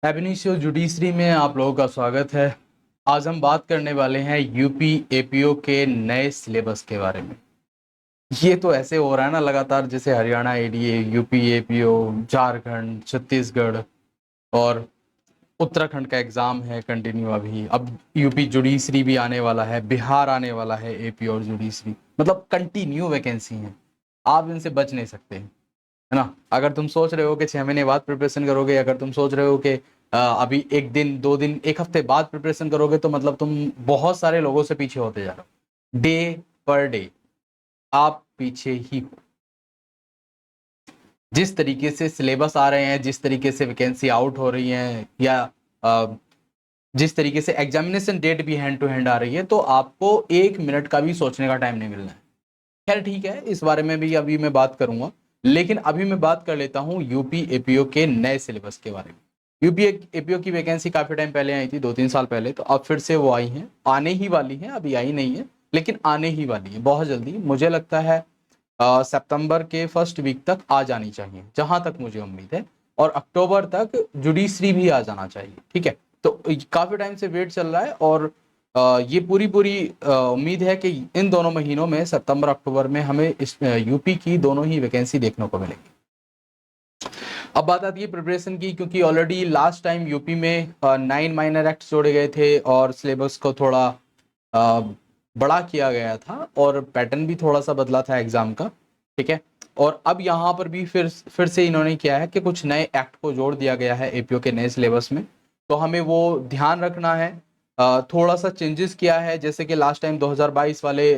एबनिशियो judiciary में आप लोगों का स्वागत है। आज हम बात करने वाले हैं यूपी एपीओ के नए सिलेबस के बारे में। ये तो ऐसे हो रहा है ना लगातार, जैसे Haryana ADA, UP APO, Jharkhand, Chhattisgarh और उत्तराखंड का एग्जाम है कंटिन्यू। अभी अब यूपी जुडिशरी भी आने वाला है, बिहार आने वाला है, एपी और जुडिशरी, मतलब कंटिन्यू वैकेंसी है। आप इनसे बच नहीं सकते, है ना। अगर तुम सोच रहे हो कि 6 महीने बाद प्रिपरेशन करोगे, अगर तुम सोच रहे हो कि अभी एक दिन, 2 दिन, एक हफ्ते बाद प्रिपरेशन करोगे, तो मतलब तुम बहुत सारे लोगों से पीछे होते जा रहे हो। डे पर डे आप पीछे ही हो। जिस तरीके से सिलेबस आ रहे हैं, जिस तरीके से वैकेंसी आउट हो रही है, या जिस तरीके से एग्जामिनेशन डेट भी हैंड टू हैंड आ रही है, तो आपको 1 मिनट का भी सोचने का टाइम नहीं मिलना है। खैर ठीक है, इस बारे में भी अभी मैं बात करूंगा, लेकिन अभी मैं बात कर लेता हूं यूपी एपीओ के नए सिलेबस के बारे में। यूपी एपीओ की वैकेंसी काफी टाइम पहले आई थी, 2-3 साल पहले, तो अब फिर से वो आई है, आने ही वाली है, अभी आई नहीं है लेकिन आने ही वाली है बहुत जल्दी। मुझे लगता है सितंबर के फर्स्ट वीक तक आ जानी चाहिए, जहां तक मुझे उम्मीद है, और अक्टूबर तक जुडिशरी भी आ जाना चाहिए। ठीक है, तो काफी टाइम से वेट चल रहा है, और ये पूरी पूरी उम्मीद है कि इन दोनों महीनों में, सितंबर अक्टूबर में, हमें इस यूपी की दोनों ही वैकेंसी देखने को मिलेगी। अब बात आती है प्रिपरेशन की, क्योंकि ऑलरेडी लास्ट टाइम यूपी में 9 माइनर एक्ट जोड़े गए थे और सिलेबस को थोड़ा बड़ा किया गया था, और पैटर्न भी थोड़ा सा बदला था एग्जाम का। ठीक है, और अब यहाँ पर भी फिर से इन्होंने किया है कि कुछ नए एक्ट को जोड़ दिया गया है एपीओ के नए सिलेबस में, तो हमें वो ध्यान रखना है। थोड़ा सा चेंजेस किया है, जैसे कि लास्ट टाइम 2022 वाले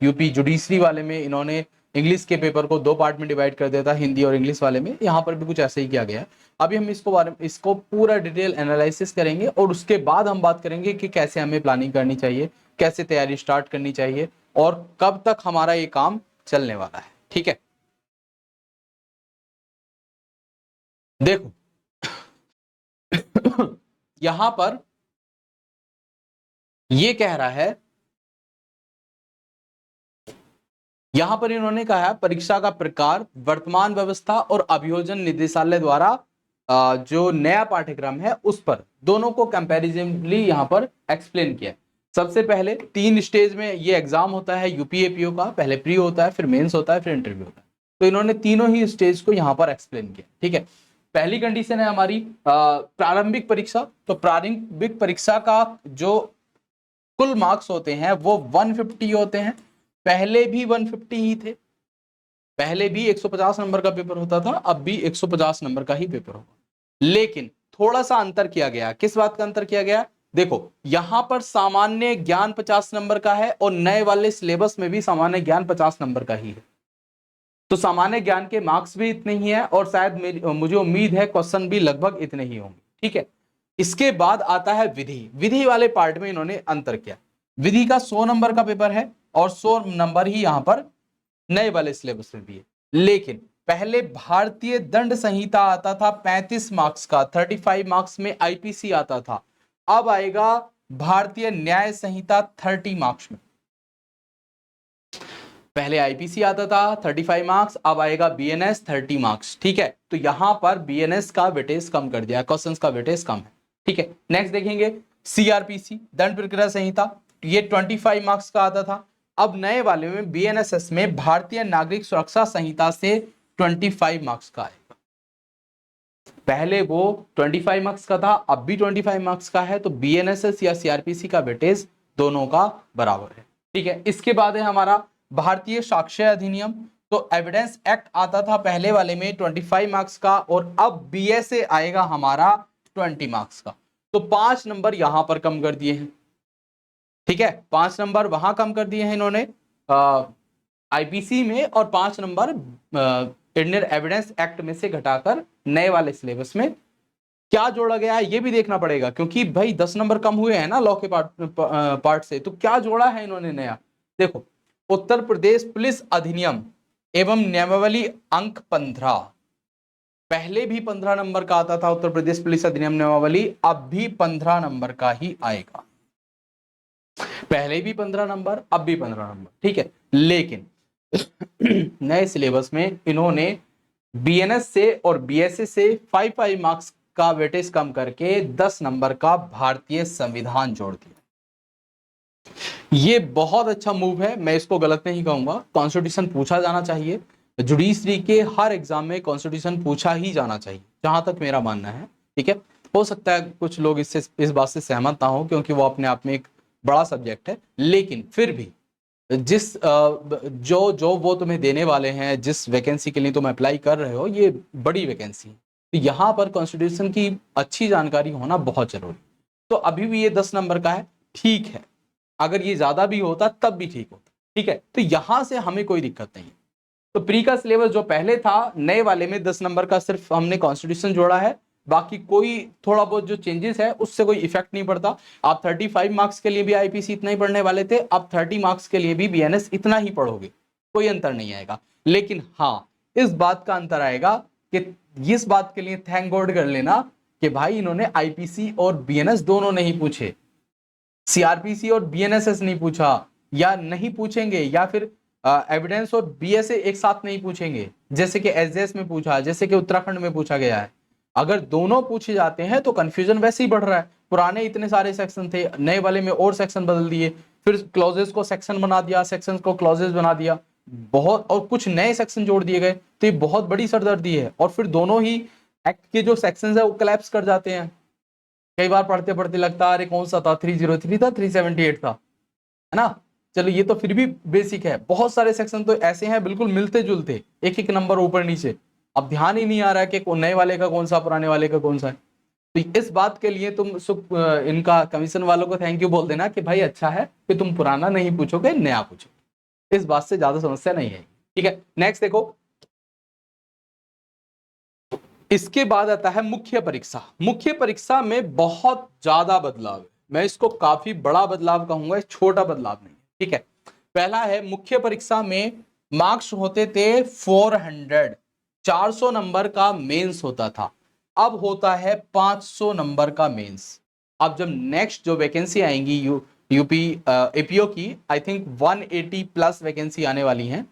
यूपी जुडिशरी वाले में इन्होंने इंग्लिश के पेपर को 2 पार्ट में डिवाइड कर दिया था, हिंदी और इंग्लिश वाले में। यहाँ पर भी कुछ ऐसे ही किया गया है। अभी हम इसको पूरा डिटेल एनालिसिस करेंगे, और उसके बाद हम बात करेंगे कि कैसे हमें प्लानिंग करनी चाहिए, कैसे तैयारी स्टार्ट करनी चाहिए, और कब तक हमारा ये काम चलने वाला है। ठीक है, देखो यहां पर ये कह रहा है, यहां पर इन्होंने कहा है परीक्षा का प्रकार, वर्तमान व्यवस्था और अभियोजन निदेशालय द्वारा जो नया पाठ्यक्रम है उस पर, दोनों को कंपैरिजनली यहां पर एक्सप्लेन किया। सबसे पहले 3 स्टेज में ये एग्जाम होता है यूपीएपीओ का, पहले प्री होता है, फिर मेंस होता है, फिर इंटरव्यू होता है। तो इन्होंने तीनों ही स्टेज को यहां पर एक्सप्लेन किया। ठीक है, पहली कंडीशन है हमारी प्रारंभिक परीक्षा। तो प्रारंभिक परीक्षा का जो कुल मार्क्स होते हैं वो 150 होते हैं। पहले भी 150 ही थे, पहले भी 150 नंबर का पेपर होता था, अब भी 150 नंबर का ही पेपर होगा। लेकिन थोड़ा सा अंतर किया गया। किस बात का अंतर किया गया? देखो, यहां पर सामान्य ज्ञान 50 नंबर का है, और नए वाले सिलेबस में भी सामान्य ज्ञान 50 नंबर का ही है। तो सामान्य ज्ञान के मार्क्स भी इतने ही है, और शायद मुझे उम्मीद है क्वेश्चन भी लगभग इतने ही होंगे। ठीक है, इसके बाद आता है विधि। विधि वाले पार्ट में इन्होंने अंतर किया। विधि का 100 नंबर का पेपर है, और 100 नंबर ही यहां पर नए वाले सिलेबस में भी है। लेकिन पहले भारतीय दंड संहिता आता था 35 मार्क्स का, 35 मार्क्स में आईपीसी आता था। अब आएगा भारतीय न्याय संहिता 30 मार्क्स में। पहले आईपीसी आता था 35 मार्क्स, अब आएगा बीएनएस 30 मार्क्स। ठीक है, तो यहां पर बीएनएस का वेटेज कम कर दिया, क्वेश्चंस का वेटेज कम है। ठीक है, नेक्स्ट देखेंगे सीआरपीसी दंड प्रक्रिया संहिता, ये 25 मार्क्स का आता था। अब नए वाले में बीएनएसएस में भारतीय नागरिक सुरक्षा संहिता से 25 मार्क्स का आएगा। पहले वो 25 मार्क्स का था, अब भी 25 मार्क्स का है। तो बीएनएसएस या सीआरपीसी का वेटेज दोनों का बराबर है। ठीक है, इसके बाद है हमारा भारतीय साक्ष्य अधिनियम। तो एविडेंस एक्ट आता था पहले वाले में 25 मार्क्स का, और अब बीएसए आएगा हमारा 20 मार्क्स का। तो 5 नंबर यहां पर कम कर दिए हैं। ठीक है, 5 नंबर वहां कम कर दिए हैं इन्होंने आईपीसी में, और 5 नंबर इंडियन एविडेंस एक्ट में से घटाकर नए वाले सिलेबस में क्या जोड़ा गया है ये भी देखना पड़ेगा, क्योंकि भाई 10 नंबर कम हुए हैं ना लॉ के पार्ट से। तो क्या जोड़ा है इन्होंने नया? देखो, उत्तर प्रदेश पुलिस अधिनियम एवं नियमावली अंक 15। पहले भी 15 नंबर का आता था उत्तर प्रदेश पुलिस अधिनियम नियमावली, अब भी 15 नंबर का ही आएगा। पहले भी 15 नंबर, अब भी 15 नंबर। ठीक है, लेकिन नए सिलेबस में इन्होंने बीएनएस से और बीएसए से 5 मार्क्स का वेटेज कम करके 10 नंबर का भारतीय संविधान जोड़ दिया। ये बहुत अच्छा मूव है, मैं इसको गलत नहीं कहूंगा। कॉन्स्टिट्यूशन पूछा जाना चाहिए, जुडिशरी के हर एग्जाम में कॉन्स्टिट्यूशन पूछा ही जाना चाहिए, जहां तक मेरा मानना है। ठीक है, हो सकता है कुछ लोग इससे इस बात से सहमत ना हो, क्योंकि वो अपने आप में एक बड़ा सब्जेक्ट है, लेकिन फिर भी जिस जो वो तुम्हें देने वाले हैं, जिस वैकेंसी के लिए तुम अप्लाई कर रहे हो, ये बड़ी वैकेंसी है, तो यहाँ पर कॉन्स्टिट्यूशन की अच्छी जानकारी होना बहुत जरूरी। तो अभी भी ये 10 नंबर का है, ठीक है, अगर ये ज्यादा भी होता तब भी ठीक होता। ठीक है, तो यहां से हमें कोई दिक्कत नहीं है। तो प्री का सिलेबस जो पहले था, नए वाले में 10 नंबर का सिर्फ हमने कॉन्स्टिट्यूशन जोड़ा है, बाकी कोई थोड़ा बहुत जो चेंजेस है उससे कोई इफेक्ट नहीं पड़ता। आप 35 मार्क्स के लिए भी आईपीसी इतना ही पढ़ने वाले थे, आप 30 मार्क्स के लिए भी बीएनएस इतना ही पढ़ोगे, कोई अंतर नहीं आएगा। लेकिन हाँ, इस बात का अंतर आएगा कि इस बात के लिए थैंक गॉड कर लेना कि भाई इन्होंने आईपीसी और बीएनएस दोनों नहीं पूछे, सीआरपीसी और बीएनएसएस नहीं पूछा, या नहीं पूछेंगे, या फिर एविडेंस और बीएसए एक साथ नहीं पूछेंगे, जैसे कि एसजेएस में पूछा, जैसे कि उत्तराखंड में पूछा गया है। अगर दोनों पूछे जाते हैं तो कंफ्यूजन वैसे ही बढ़ रहा है। पुराने इतने सारे सेक्शन थे, नए वाले में और सेक्शन बदल दिए, फिर क्लॉजेस को सेक्शन बना दिया, सेक्शन को क्लॉजेस बना दिया, बहुत, और कुछ नए सेक्शन जोड़ दिए गए, तो ये बहुत बड़ी सरदर्दी है। और फिर दोनों ही एक्ट के जो सेक्शन है वो कोलैप्स कर जाते हैं। कई बार पढ़ते पढ़ते लगता है अरे कौन सा था, 303 था, 378 था, है ना। चलो ये तो फिर भी बेसिक है, बहुत सारे सेक्शन तो ऐसे हैं बिल्कुल मिलते जुलते, एक एक नंबर ऊपर नीचे, अब ध्यान ही नहीं आ रहा है कि नए वाले का कौन सा, पुराने वाले का कौन सा है। तो इस बात के लिए तुम इनका कमीशन वालों को थैंक यू बोल देना कि भाई अच्छा है कि तुम पुराना नहीं पूछोगे, नया पूछोगे, इस बात से ज्यादा समस्या नहीं है। ठीक है, नेक्स्ट देखो, इसके बाद आता है मुख्य परीक्षा। मुख्य परीक्षा में बहुत ज्यादा बदलाव है, मैं इसको काफी बड़ा बदलाव कहूंगा, छोटा बदलाव नहीं। ठीक है, पहला है मुख्य परीक्षा में मार्क्स होते थे 400, 400 नंबर का मेंस होता था, अब होता है 500 नंबर का मेंस। अब जब नेक्स्ट जो वैकेंसी आएंगी यूपी एपीओ की, आई थिंक 180 प्लस वैकेंसी आने वाली हैं,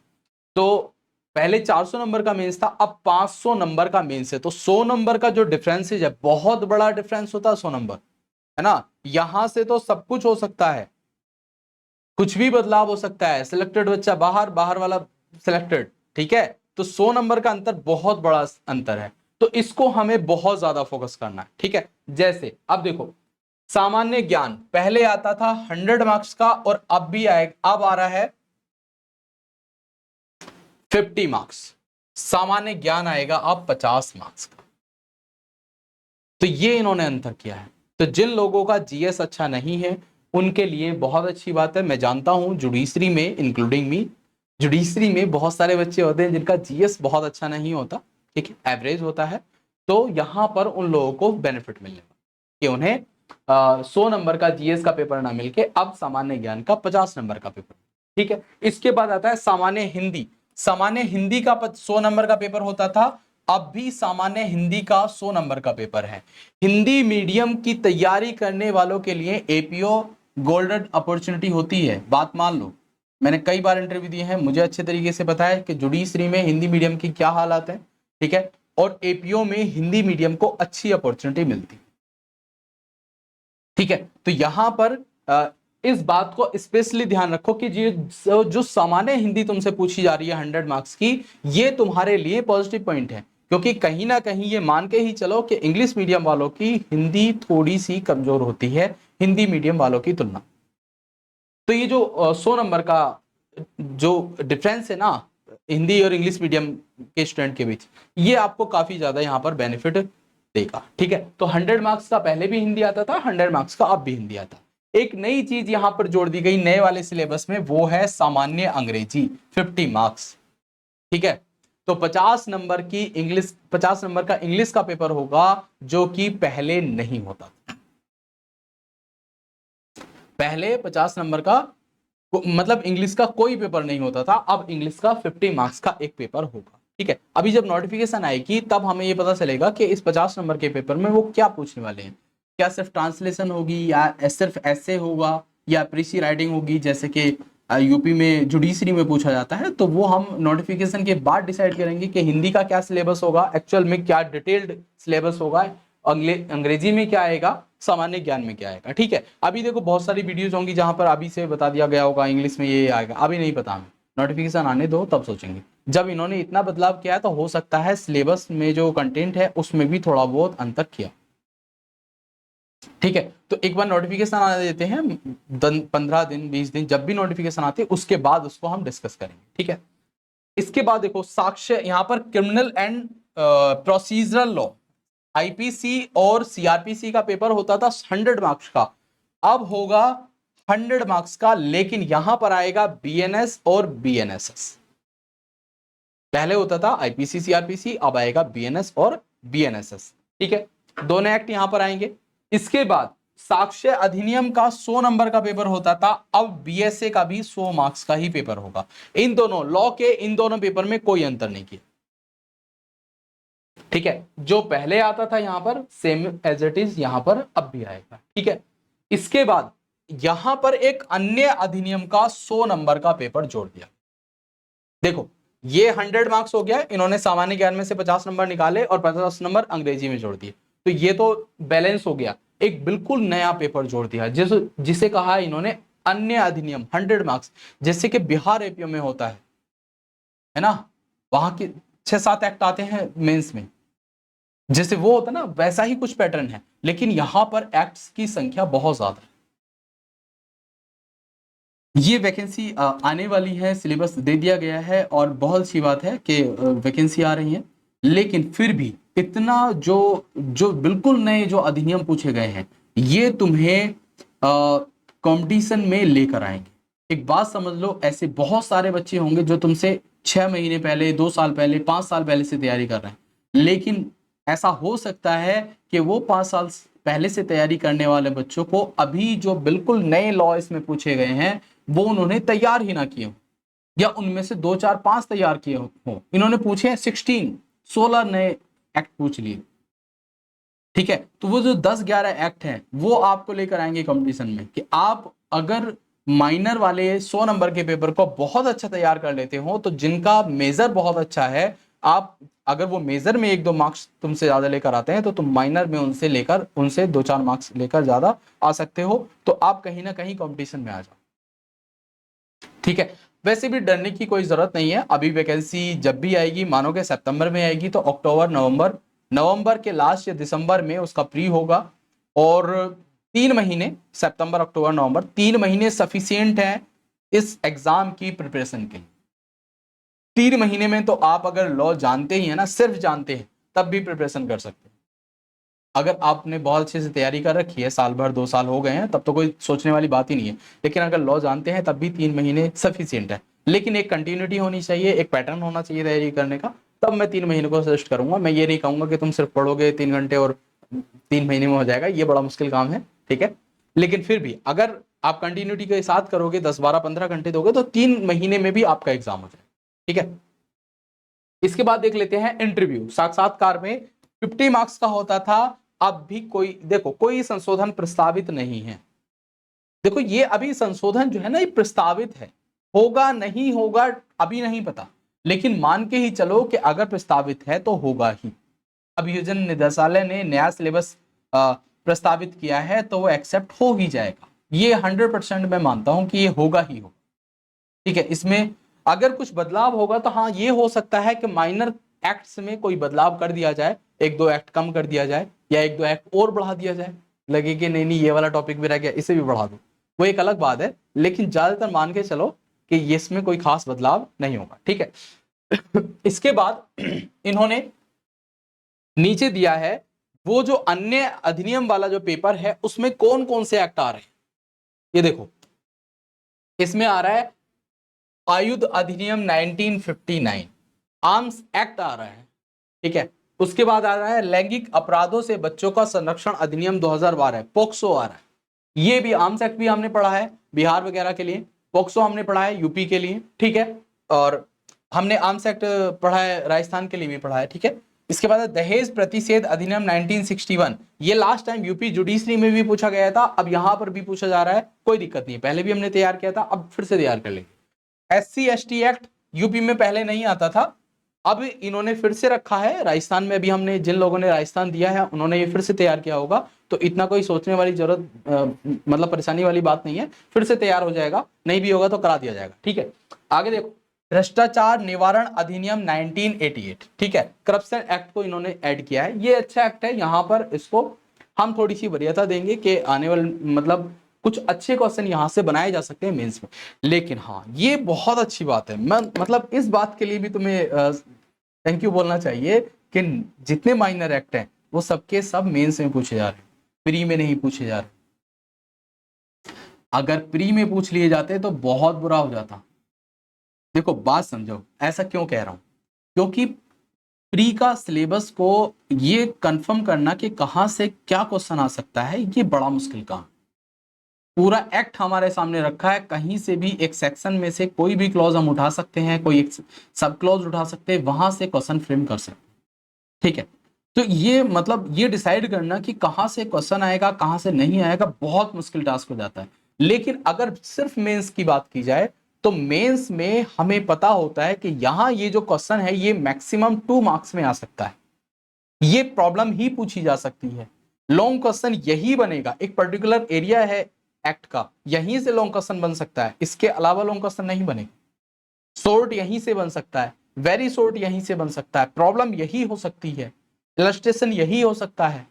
तो पहले 400 नंबर का मेंस था, अब 500 नंबर का मेंस है। तो 100 नंबर का जो डिफरेंस है, बहुत बड़ा डिफरेंस होता है 100 नंबर, है ना। यहां से तो सब कुछ हो सकता है, कुछ भी बदलाव हो सकता है, सिलेक्टेड बच्चा बाहर, बाहर वाला सिलेक्टेड। ठीक है, तो 100 नंबर का अंतर बहुत बड़ा अंतर है, तो इसको हमें बहुत ज्यादा फोकस करना है। ठीक है, जैसे अब देखो, सामान्य ज्ञान पहले आता था 100 मार्क्स का, और अब भी अब आ रहा है 50 मार्क्स। सामान्य ज्ञान आएगा अब 50 मार्क्स का, तो ये इन्होंने अंतर किया है। तो जिन लोगों का जीएस अच्छा नहीं है उनके लिए बहुत अच्छी बात है। मैं जानता हूं जुडिशरी में, इंक्लूडिंग मी, जुडिशरी में बहुत सारे बच्चे होते हैं जिनका जीएस बहुत अच्छा नहीं होता, ठीक है, एवरेज होता है। तो यहां पर उन लोगों को बेनिफिट मिलने कि उन्हें 100 नंबर का जीएस का पेपर ना मिलके अब सामान्य ज्ञान का 50 नंबर का पेपर। ठीक है, इसके बाद आता है सामान्य हिंदी। सामान्य हिंदी का 100 नंबर का पेपर होता था, अब भी सामान्य हिंदी का 100 नंबर का पेपर है। हिंदी मीडियम की तैयारी करने वालों के लिए एपीओ गोल्डन अपॉर्चुनिटी होती है, बात मान लो। मैंने कई बार इंटरव्यू दिए हैं, मुझे अच्छे तरीके से पता है कि जुडिशरी में हिंदी मीडियम की क्या हालात है। ठीक है, और एपीओ में हिंदी मीडियम को अच्छी अपॉर्चुनिटी मिलती है। ठीक है, तो यहां पर इस बात को स्पेशली ध्यान रखो कि जो सामान्य हिंदी तुमसे पूछी जा रही है 100 मार्क्स की, ये तुम्हारे लिए पॉजिटिव पॉइंट है, क्योंकि कहीं ना कहीं ये मान के ही चलो कि इंग्लिश मीडियम वालों की हिंदी थोड़ी सी कमजोर होती है हिंदी मीडियम वालों की तुलना। तो ये जो 100 नंबर का जो डिफरेंस है ना हिंदी और इंग्लिश मीडियम के स्टूडेंट के बीच, ये आपको काफी ज्यादा यहाँ पर बेनिफिट देगा। ठीक है, तो 100 मार्क्स का पहले भी हिंदी आता था, 100 मार्क्स का अब भी हिंदी आता। एक नई चीज यहां पर जोड़ दी गई नए वाले सिलेबस में, वो है सामान्य अंग्रेजी 50 मार्क्स। ठीक है, तो 50 नंबर की इंग्लिश, 50 नंबर का इंग्लिश का पेपर होगा, जो कि पहले नहीं होता। पहले 50 नंबर का मतलब इंग्लिश का कोई पेपर नहीं होता था, अब इंग्लिश का 50 मार्क्स का एक पेपर होगा। ठीक है, अभी जब नोटिफिकेशन आएगी तब हमें ये पता चलेगा कि इस 50 नंबर के पेपर में वो क्या पूछने वाले हैं। क्या सिर्फ ट्रांसलेशन होगी, या सिर्फ ऐसे होगा, या प्रीसी राइटिंग होगी, जैसे कि यूपी में जुडिशरी में पूछा जाता है। तो वो हम नोटिफिकेशन के बाद डिसाइड करेंगे कि हिंदी का क्या सिलेबस होगा, एक्चुअल में क्या डिटेल्ड सिलेबस होगा, अंग्रेजी में क्या आएगा, सामान्य ज्ञान में क्या आएगा। ठीक है, अभी देखो बहुत सारी वीडियोज होंगी जहां पर अभी से बता दिया गया होगा इंग्लिश में ये आएगा, अभी नहीं पता हमें, नोटिफिकेशन आने दो तब सोचेंगे। जब इन्होंने इतना बदलाव किया है तो हो सकता है सिलेबस में जो कंटेंट है उसमें भी थोड़ा बहुत अंतर किया। ठीक है, तो एक बार नोटिफिकेशन आने देते हैं, 15 दिन 20 दिन, जब भी नोटिफिकेशन आती है उसके बाद उसको हम डिस्कस करेंगे। ठीक है, इसके बाद देखो साक्ष्य, यहाँ पर criminal and procedural law, IPC और सीआरपीसी का पेपर होता था 100 मार्क्स का, अब होगा 100 मार्क्स का, लेकिन यहां पर आएगा बीएनएस और बीएनएसएस। पहले होता था आईपीसी सीआरपीसी, अब आएगा बीएनएस और बीएनएसएस। ठीक है, दोनों एक्ट यहां पर आएंगे। इसके बाद साक्ष्य अधिनियम का 100 नंबर का पेपर होता था, अब बीएसए का भी 100 मार्क्स का ही पेपर होगा। इन दोनों लॉ के इन दोनों पेपर में कोई अंतर नहीं किया। ठीक है, जो पहले आता था यहां पर सेम एज इट इज यहां पर अब भी आएगा। ठीक है, इसके बाद यहां पर एक अन्य अधिनियम का 100 नंबर का पेपर जोड़ दिया। देखो ये 100 मार्क्स हो गया, इन्होंने सामान्य ज्ञान में से 50 नंबर निकाले और 50 नंबर अंग्रेजी में जोड़ दिए, तो ये तो बैलेंस हो गया। एक बिल्कुल नया पेपर जोड़ दिया जिसे कहा है इन्होंने अन्य अधिनियम 100 मार्क्स, जैसे कि बिहार एपीओ में होता है ना, वहां के 6-7 एक्ट आते हैं मेंस में, जैसे वो होता ना वैसा ही कुछ पैटर्न है, लेकिन यहां पर एक्ट्स की संख्या बहुत ज्यादा है। ये वैकेंसी आने वाली है, सिलेबस दे दिया गया है और बहुत अच्छी बात है कि वैकेंसी आ रही है, लेकिन फिर भी इतना जो जो बिल्कुल नए जो अधिनियम पूछे गए हैं ये तुम्हें कंपटीशन में लेकर आएंगे। एक बात समझ लो, ऐसे बहुत सारे बच्चे होंगे जो तुमसे 6 महीने पहले, 2 साल पहले, 5 साल पहले से तैयारी कर रहे हैं, लेकिन ऐसा हो सकता है कि वो 5 साल पहले से तैयारी करने वाले बच्चों को अभी जो बिल्कुल नए लॉ इसमें पूछे गए हैं वो उन्होंने तैयार ही ना किए हो, या उनमें से 2 4 5 तैयार किए हो। इन्होंने पूछे 16 नए एक्ट पूछ लिए। ठीक है, तो वो जो 10-11 एक्ट हैं वो आपको लेकर आएंगे कंपटीशन में, कि आप अगर माइनर वाले 100 नंबर के पेपर को बहुत अच्छा तैयार कर लेते हो, तो जिनका मेजर बहुत अच्छा है, आप अगर वो मेजर में 1-2 मार्क्स तुमसे ज्यादा लेकर आते हैं तो तुम माइनर में उनसे 2-4 मार्क्स लेकर ज्यादा आ सकते हो, तो आप कहीं ना कहीं कंपटीशन में आ जाओ। ठीक है, वैसे भी डरने की कोई जरूरत नहीं है। अभी वैकेंसी जब भी आएगी, मानो कि सितंबर में आएगी, तो अक्टूबर नवंबर के लास्ट या दिसंबर में उसका प्री होगा, और 3 महीने, सितंबर अक्टूबर नवंबर, 3 महीने सफिशियंट है इस एग्जाम की प्रिपरेशन के लिए। 3 महीने में तो आप अगर लॉ जानते ही है ना, सिर्फ जानते हैं, तब भी प्रिपरेशन कर सकते हैं। अगर आपने बहुत अच्छे से तैयारी कर रखी है, साल भर 2 साल हो गए हैं, तब तो कोई सोचने वाली बात ही नहीं है, लेकिन अगर लॉ जानते हैं तब भी 3 महीने सफिशियंट है। लेकिन एक कंटिन्यूटी होनी चाहिए, एक पैटर्न होना चाहिए तैयारी करने का, तब मैं 3 महीने को सजेस्ट करूंगा। मैं ये नहीं कहूंगा कि तुम सिर्फ पढ़ोगे 3 घंटे और 3 महीने में हो जाएगा, ये बड़ा मुश्किल काम है। ठीक है, लेकिन फिर भी अगर आप कंटिन्यूटी के साथ करोगे, 10-12-15 घंटे दोगे, तो 3 महीने में भी आपका एग्जाम हो जाएगा। ठीक है, इसके बाद देख लेते हैं इंटरव्यू। साक्षात्कार में 50 मार्क्स का होता था, अब भी कोई संशोधन प्रस्तावित नहीं है। देखो ये अभी संशोधन जो है ना, ये प्रस्तावित है, होगा नहीं होगा अभी नहीं पता, लेकिन मान के ही चलो कि अगर प्रस्तावित है तो होगा ही। अभियोजन निदेशालय ने नया सिलेबस प्रस्तावित किया है तो वो एक्सेप्ट हो ही जाएगा, ये 100% मैं मानता हूं कि ये होगा ही होगा। ठीक है, इसमें अगर कुछ बदलाव होगा तो हाँ ये हो सकता है कि माइनर एक्ट्स में कोई बदलाव कर दिया जाए, 1-2 एक्ट कम कर दिया जाए, या 1-2 एक्ट और बढ़ा दिया जाए, लगे कि नहीं ये वाला टॉपिक भी रह गया, इसे भी बढ़ा दो, वो एक अलग बात है, लेकिन ज्यादातर मान के चलो कि इसमें कोई खास बदलाव नहीं होगा। ठीक है, इसके बाद इन्होंने नीचे दिया है वो जो अन्य अधिनियम वाला जो पेपर है उसमें कौन कौन से एक्ट आ रहे हैं। ये देखो, इसमें आ रहा है आयुध अधिनियम 1959, आर्म्स एक्ट आ रहा है। ठीक है, उसके बाद आ रहा है लैंगिक अपराधों से बच्चों का संरक्षण अधिनियम 2012, पोक्सो आ रहा है। ये भी आर्म्स एक्ट भी हमने पढ़ा है बिहार वगैरह के लिए, पोक्सो हमने पढ़ा है यूपी के लिए। ठीक है, और हमने आर्म्स एक्ट पढ़ा है राजस्थान के लिए भी पढ़ा है। ठीक है, इसके बाद दहेज प्रतिषेध अधिनियम 1961, ये लास्ट टाइम यूपी जुडिशरी में भी पूछा गया था, अब यहां पर भी पूछा जा रहा है, कोई दिक्कत नहीं, पहले भी हमने तैयार किया था, अब फिर से तैयार कर लेंगे। SC ST एक्ट यूपी में पहले नहीं आता था, अब इन्होंने फिर से रखा है राजस्थान में, अभी हमने जिन लोगों ने राजस्थान दिया है उन्होंने ये फिर से तैयार किया होगा, तो इतना कोई सोचने वाली जरूरत मतलब परेशानी वाली बात नहीं है, फिर से तैयार हो जाएगा, नहीं भी होगा तो करा दिया जाएगा। ठीक है, आगे देखो, भ्रष्टाचार निवारण अधिनियम 1988, ठीक है, करप्शन एक्ट को इन्होंने ऐड किया है, ये अच्छा एक्ट है, यहाँ पर इसको हम थोड़ी सी वरीयता देंगे कि आने वाले मतलब कुछ अच्छे क्वेश्चन यहाँ से बनाए जा सकते हैं मेंस में। लेकिन हाँ, ये बहुत अच्छी बात है, मैं मतलब इस बात के लिए भी तुम्हें थैंक यू बोलना चाहिए कि जितने माइनर एक्ट हैं वो सबके सब मेंस में पूछे जा रहे हैं, प्री में नहीं पूछे जा रहे। अगर प्री में पूछ लिए जाते तो बहुत बुरा हो जाता। देखो बात समझो, ऐसा क्यों कह रहा हूं, क्योंकि प्री का सिलेबस को ये कंफर्म करना कि कहां से क्या क्वेश्चन आ सकता है, ये बड़ा मुश्किल काम। पूरा एक्ट हमारे सामने रखा है, कहीं से भी एक सेक्शन में से कोई भी क्लॉज हम उठा सकते हैं, कोई एक सब क्लॉज उठा सकते हैं, वहां से क्वेश्चन फ्रेम कर सकते हैं। ठीक है, तो ये मतलब ये डिसाइड करना कि कहां से क्वेश्चन आएगा कहां से नहीं आएगा बहुत मुश्किल टास्क हो जाता है। लेकिन अगर सिर्फ मेंस की बात की जाए तो मेंस में हमें पता होता है कि यहां ये जो क्वेश्चन है ये मैक्सिमम 2 मार्क्स में आ सकता है, ये प्रॉब्लम ही पूछी जा सकती है। लॉन्ग क्वेश्चन यही बनेगा, एक पर्टिकुलर एरिया है एक्ट का, यहीं से लॉन्ग क्वेश्चन बन सकता है, इसके अलावा लॉन्ग क्वेश्चन नहीं बनेगा। शॉर्ट यहीं से बन सकता है, वेरी शॉर्ट यहीं से बन सकता है, प्रॉब्लम यही हो सकती है, इलस्ट्रेशन यही हो सकता है।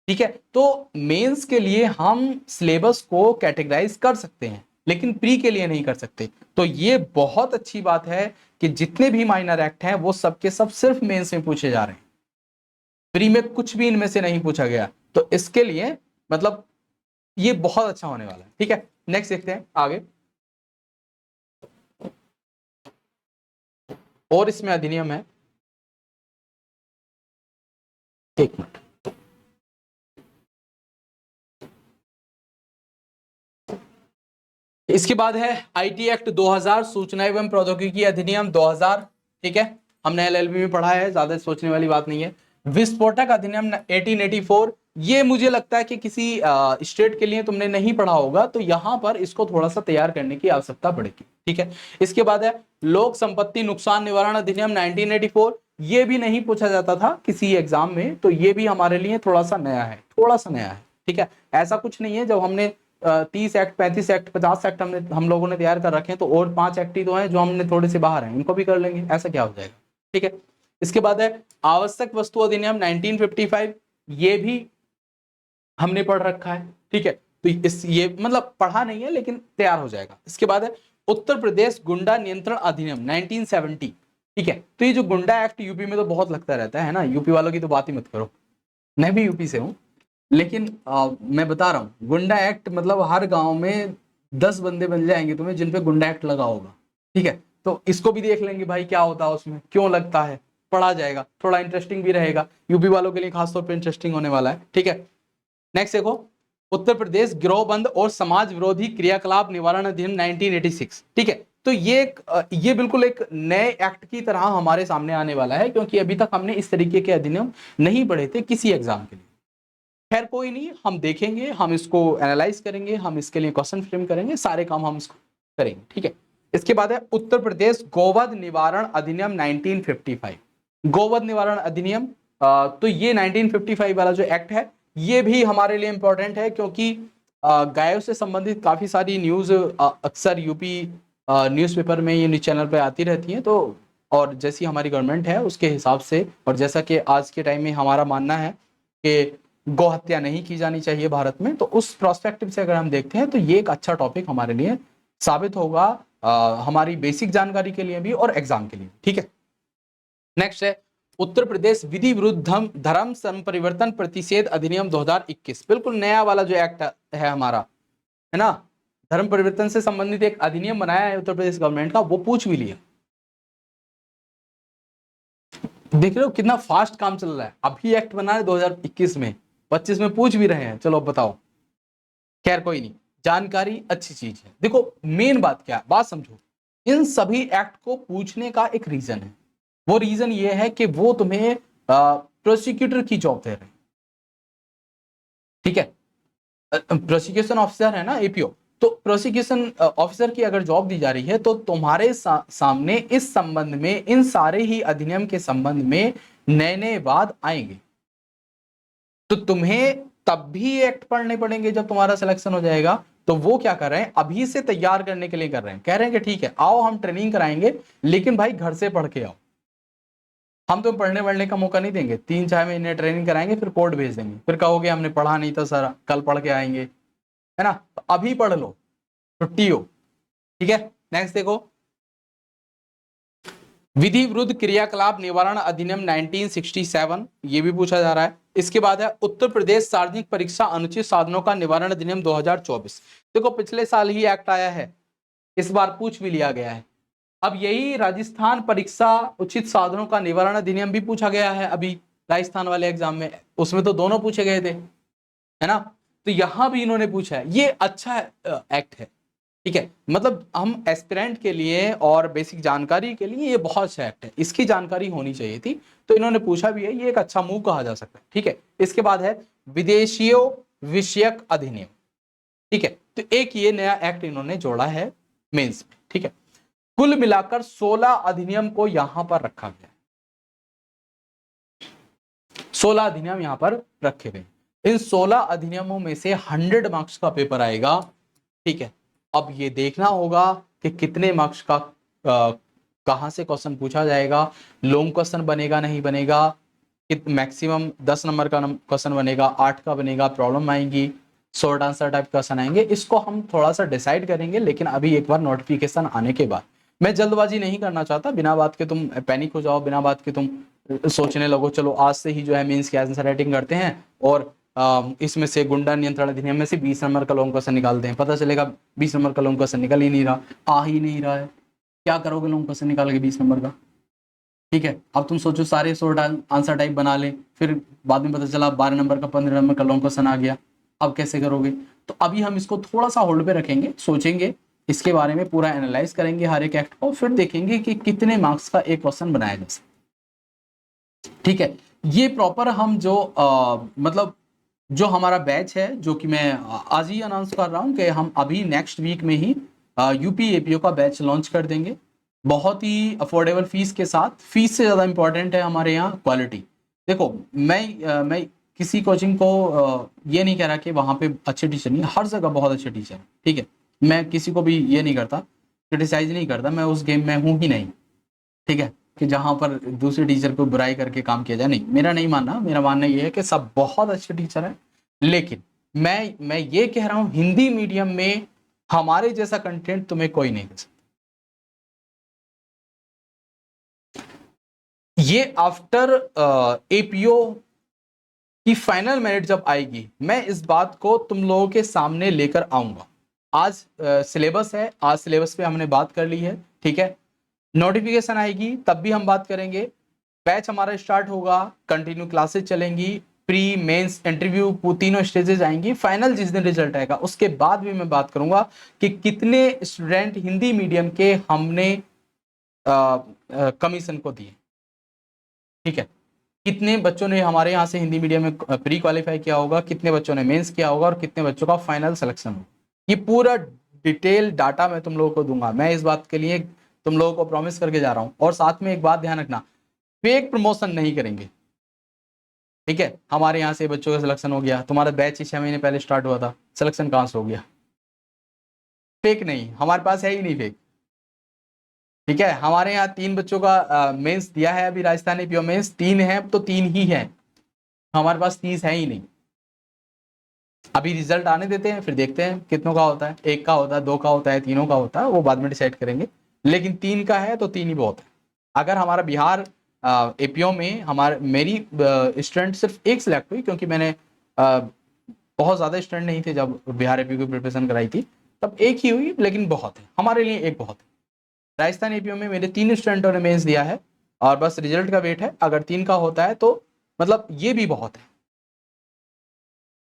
ठीक है, तो मेंस के लिए हम सिलेबस को कैटेगराइज कर सकते हैं लेकिन प्री के लिए नहीं कर सकते। तो ये बहुत अच्छी बात है कि जितने भी माइनर एक्ट हैं वो सबके सब सिर्फ मेंस में पूछे जा रहे हैं, प्री में कुछ भी इनमें से नहीं पूछा गया। तो इसके लिए मतलब ये बहुत अच्छा होने वाला है। ठीक है, नेक्स्ट देखते हैं आगे, और इसमें अधिनियम है, एक मिनट, इसके बाद है आईटी एक्ट 2000, सूचना एवं प्रौद्योगिकी अधिनियम 2000। ठीक है, हमने एलएलबी में पढ़ा है, ज्यादा सोचने वाली बात नहीं है। विस्फोटक अधिनियम 1884, ये मुझे लगता है कि किसी स्टेट के लिए तुमने नहीं पढ़ा होगा, तो यहां पर इसको थोड़ा सा तैयार करने की आवश्यकता पड़ेगी। ठीक है, इसके बाद है लोक संपत्ति नुकसान निवारण अधिनियम 1984, ये भी नहीं पूछा जाता था किसी एग्जाम में, तो ये भी हमारे लिए थोड़ा सा नया है, थोड़ा सा नया है। ठीक है, ऐसा कुछ नहीं है, जब हमने 30 एक्ट 35 एक्ट 50 एक्ट हम लोगों ने तैयार कर रखे हैं, तो और 5 एक्ट ही तो हैं जो हमने थोड़े से बाहर हैं, इनको भी कर लेंगे, ऐसा क्या हो जाएगा। ठीक है, इसके बाद है आवश्यक वस्तु अधिनियम 1955, ये भी हमने पढ़ रखा है। ठीक है, तो इस ये मतलब पढ़ा नहीं है लेकिन तैयार हो जाएगा। इसके बाद है उत्तर प्रदेश गुंडा नियंत्रण अधिनियम 1970। ठीक है, तो ये जो गुंडा एक्ट यूपी में तो बहुत लगता रहता है ना, यूपी वालों की तो बात ही मत करो, मैं भी यूपी से हूँ, लेकिन मैं बता रहा हूँ गुंडा एक्ट मतलब हर गांव में 10 बंदे बन जाएंगे तुम्हें जिन पे गुंडा एक्ट लगा होगा। ठीक है, तो इसको भी देख लेंगे भाई क्या होता है उसमें, क्यों लगता है, पढ़ा जाएगा, थोड़ा इंटरेस्टिंग भी रहेगा, यूपी वालों के लिए खासतौर पर इंटरेस्टिंग होने वाला है। ठीक है, नेक्स्ट देखो, उत्तर प्रदेश गिरोहबंद और समाज विरोधी क्रियाकलाप निवारण अधिनियम 1986। ठीक है, तो ये बिल्कुल एक नए एक्ट की तरह हमारे सामने आने वाला है, क्योंकि अभी तक हमने इस तरीके के अधिनियम नहीं पढ़े थे किसी एग्जाम के लिए। खैर कोई नहीं, हम देखेंगे, हम इसको एनालाइज करेंगे, हम इसके लिए क्वेश्चन फ्रेम करेंगे, सारे काम हम इसको करेंगे। ठीक है, इसके बाद है उत्तर प्रदेश गोवध निवारण अधिनियम 1955। गोवध निवारण अधिनियम, तो ये 1955 वाला जो एक्ट है ये भी हमारे लिए इंपॉर्टेंट है, क्योंकि गायों से संबंधित काफी सारी न्यूज अक्सर यूपी न्यूज़पेपर में, ये न्यूज चैनल पे आती रहती हैं, तो और जैसी हमारी गवर्नमेंट है उसके हिसाब से, और जैसा कि आज के टाइम में हमारा मानना है कि गौ हत्या नहीं की जानी चाहिए भारत में, तो उस प्रोस्पेक्टिव से अगर हम देखते हैं तो ये एक अच्छा टॉपिक हमारे लिए साबित होगा, हमारी बेसिक जानकारी के लिए भी और एग्जाम के लिए। ठीक है, नेक्स्ट है उत्तर प्रदेश विधि विरुद्ध धर्म संपरिवर्तन प्रतिषेध अधिनियम 2021, बिल्कुल नया वाला जो एक्ट है हमारा, है ना, धर्म परिवर्तन से संबंधित एक अधिनियम बनाया है उत्तर प्रदेश गवर्नमेंट का, वो पूछ भी लिया। देख रहे हो कितना फास्ट काम चल रहा है, अभी एक्ट बना है 2021 में, 25 में पूछ भी रहे हैं, चलो बताओ। खैर कोई नहीं, जानकारी अच्छी चीज है। देखो मेन बात क्या है, बात समझो, इन सभी एक्ट को पूछने का एक रीजन है, वो रीजन ये है कि वो तुम्हें प्रोसिक्यूटर की जॉब दे रहे हैं। ठीक है, प्रोसिक्यूशन ऑफिसर है ना, एपीओ, तो प्रोसिक्यूशन ऑफिसर की अगर जॉब दी जा रही है तो तुम्हारे सामने इस संबंध में, इन सारे ही अधिनियम के संबंध में नए नए वाद आएंगे, तो तुम्हें तब भी एक्ट पढ़ने पड़ेंगे जब तुम्हारा सिलेक्शन हो जाएगा। तो वो क्या कर रहे हैं, अभी से तैयार करने के लिए कर रहे हैं, कह रहे हैं कि ठीक है आओ हम ट्रेनिंग कराएंगे, लेकिन भाई घर से पढ़ के आओ, हम तुम्हें पढ़ने वढ़ने का मौका नहीं देंगे। 3-4 महीने ट्रेनिंग कराएंगे, फिर कोर्ट भेज देंगे, फिर कहोगे हमने पढ़ा नहीं था सर, कल पढ़ के आएंगे, है ना। तो अभी पढ़ लो, छुट्टी हो, ठीक है। नेक्स्ट देखो, विधि विरुद्ध क्रियाकलाप निवारण अधिनियम 1967, ये भी पूछा जा रहा है। इसके बाद है उत्तर प्रदेश सार्वजनिक परीक्षा अनुचित साधनों का निवारण अधिनियम 2024। देखो पिछले साल ही एक्ट आया है, इस बार पूछ भी लिया गया है। अब यही राजस्थान परीक्षा उचित साधनों का निवारण अधिनियम भी पूछा गया है अभी राजस्थान वाले एग्जाम में, उसमें तो दोनों पूछे गए थे, है ना। तो यहां भी इन्होंने पूछा है, ये अच्छा एक्ट है, ठीक है। मतलब हम एस्पिरेंट के लिए और बेसिक जानकारी के लिए ये बहुत अच्छा एक्ट है, इसकी जानकारी होनी चाहिए थी, तो इन्होंने पूछा भी है, ये एक अच्छा मूव कहा जा सकता है, ठीक है। इसके बाद है विदेशियों विषयक अधिनियम, ठीक है। तो एक ये नया एक्ट इन्होंने जोड़ा है मेंस में, ठीक है। कुल मिलाकर 16 अधिनियम को यहां पर रखा गया, 16 अधिनियम यहां पर रखे गए। इन 16 अधिनियमों में से 100 मार्क्स का पेपर आएगा, ठीक है। अब ये देखना होगा कि कितने मार्क्स का कहां से क्वेश्चन पूछा जाएगा, लॉन्ग क्वेश्चन बनेगा नहीं बनेगा, मैक्सिमम 10 नंबर का क्वेश्चन बनेगा, 8 का बनेगा, प्रॉब्लम आएंगी, शॉर्ट आंसर टाइप क्वेश्चन आएंगे, इसको हम थोड़ा सा डिसाइड करेंगे, लेकिन अभी एक बार नोटिफिकेशन आने के बाद। मैं जल्दबाजी नहीं करना चाहता, बिना बात के तुम पैनिक हो जाओ, बिना बात के तुम सोचने लगो चलो आज से ही जो है मीन्स की आंसर राइटिंग करते हैं और इसमें से गुंडा नियंत्रण अधिनियम में से 20 नंबर का लॉन्ग क्वेश्चन निकालते हैं, पता चलेगा 20 नंबर का लॉन्ग क्वेश्चन निकल ही नहीं रहा, आ ही नहीं रहा है, क्या करोगे लॉन्ग क्वेश्चन निकाल के 20 नंबर का, ठीक है। अब तुम सोचो सारे शॉर्ट आंसर टाइप बना ले, फिर बाद में पता चला 12 नंबर का 15 नंबर का लॉन्ग क्वेश्चन आ गया, अब कैसे करोगे। तो अभी हम इसको थोड़ा सा होल्ड पे रखेंगे, सोचेंगे इसके बारे में, पूरा एनालाइज करेंगे हर एक एक्ट को, फिर देखेंगे कि कितने मार्क्स का एक क्वेश्चन बनाया जा सकता, ठीक है। ये प्रॉपर हम जो मतलब जो हमारा बैच है, जो कि मैं आज ही अनाउंस कर रहा हूं कि हम अभी नेक्स्ट वीक में ही यूपी एपीओ का बैच लॉन्च कर देंगे, बहुत ही अफोर्डेबल फीस के साथ। फीस से ज़्यादा इंपॉर्टेंट है हमारे यहाँ क्वालिटी। देखो मैं किसी कोचिंग को ये नहीं कह रहा कि वहाँ पे अच्छे टीचर नहीं, हर जगह बहुत अच्छे टीचर हैं, ठीक है। मैं किसी को भी ये नहीं करता, क्रिटिसाइज नहीं करता, मैं उस गेम में हूँ ही नहीं, ठीक है, कि जहाँ पर दूसरे टीचर को बुराई करके काम किया जाए, नहीं, मेरा नहीं मानना। मेरा मानना ये है कि सब बहुत अच्छे टीचर हैं, लेकिन मैं ये कह रहा हूँ हिंदी मीडियम में हमारे जैसा कंटेंट तुम्हें कोई नहीं दे सकता। ये आफ्टर एपीओ की फाइनल मेरिट जब आएगी, मैं इस बात को तुम लोगों के सामने लेकर आऊंगा। आज सिलेबस है, आज सिलेबस पे हमने बात कर ली है, ठीक है। नोटिफिकेशन आएगी तब भी हम बात करेंगे, बैच हमारा स्टार्ट होगा, कंटिन्यू क्लासेस चलेंगी, प्री मेंस इंटरव्यू तीनों स्टेजेस आएंगी, फाइनल जिस दिन रिजल्ट आएगा उसके बाद भी मैं बात करूंगा कि कितने स्टूडेंट हिंदी मीडियम के हमने कमीशन को दिए, ठीक है। कितने बच्चों ने हमारे यहाँ से हिंदी मीडियम में प्री क्वालिफाई किया होगा, कितने बच्चों ने मेंस किया होगा और कितने बच्चों का फाइनल सिलेक्शन होगा, ये पूरा डिटेल डाटा मैं तुम लोगों को दूंगा। मैं इस बात के लिए तुम लोगों को प्रॉमिस करके जा रहा हूँ। और साथ में एक बात ध्यान रखना, फेक प्रमोशन नहीं करेंगे, ठीक है। हमारे यहाँ से बच्चों का सिलेक्शन हो गया, तुम्हारा बैच ही 6 महीने पहले स्टार्ट हुआ था, सिलेक्शन कहाँ से हो गया, फेक नहीं, हमारे पास है ही नहीं फेक, ठीक है। हमारे यहाँ 3 बच्चों का मेंस दिया है अभी, राजस्थान एपीओ मेंस 3 है तो 3 ही है, हमारे पास 30 है ही नहीं। अभी रिजल्ट आने देते हैं, फिर देखते हैं कितनों का होता है, 1 का होता है, 2 का होता है, 3 का होता है, वो बाद में डिसाइड करेंगे, लेकिन 3 का है तो 3 ही बहुत है। अगर हमारा बिहार एपीओ में मेरी स्टूडेंट सिर्फ 1 सिलेक्ट हुई, क्योंकि मैंने बहुत ज़्यादा स्टूडेंट नहीं थे जब बिहार एपीओ की प्रिपरेशन कराई थी, तब 1 ही हुई, लेकिन बहुत है हमारे लिए, 1 बहुत है। राजस्थान एपीओ में मेरे 3 स्टूडेंटों ने मेंस दिया है और बस रिजल्ट का वेट है, अगर 3 का होता है तो मतलब ये भी बहुत है,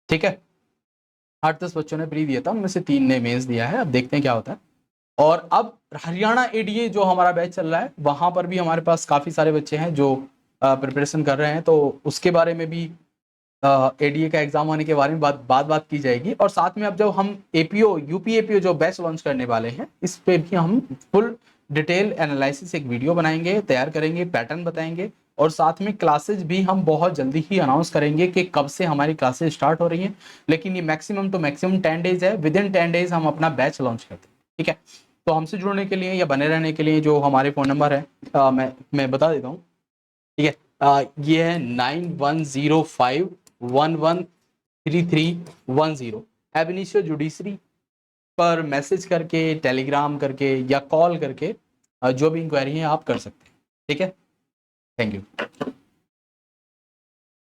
ठीक है। 8-10 बच्चों ने प्री दिया था, उनमें से 3 ने मेंस दिया है, अब देखते हैं क्या होता है। और अब हरियाणा एडीए जो हमारा बैच चल रहा है, वहां पर भी हमारे पास काफी सारे बच्चे हैं जो प्रिपरेशन कर रहे हैं, तो उसके बारे में भी एडीए का एग्जाम आने के बारे में बात की जाएगी। और साथ में अब जब हम एपीओ यूपी एपीओ जो बैच लॉन्च करने वाले हैं, इस पे भी हम फुल डिटेल एनालिसिस एक वीडियो बनाएंगे, तैयार करेंगे, पैटर्न बताएंगे, और साथ में क्लासेज भी हम बहुत जल्दी ही अनाउंस करेंगे कि कब से हमारी क्लासेज स्टार्ट हो रही हैं। लेकिन ये मैक्सिमम 10 डेज है, विद इन 10 डेज हम अपना बैच लॉन्च करते हैं, ठीक है। तो हमसे जुड़ने के लिए या बने रहने के लिए जो हमारे फ़ोन नंबर है मैं बता देता हूँ, ठीक है। ये है 9105113310। एब इनिशियो जुडिशरी पर मैसेज करके, टेलीग्राम करके या कॉल करके जो भी इंक्वायरी है आप कर सकते हैं, ठीक है। Thank you.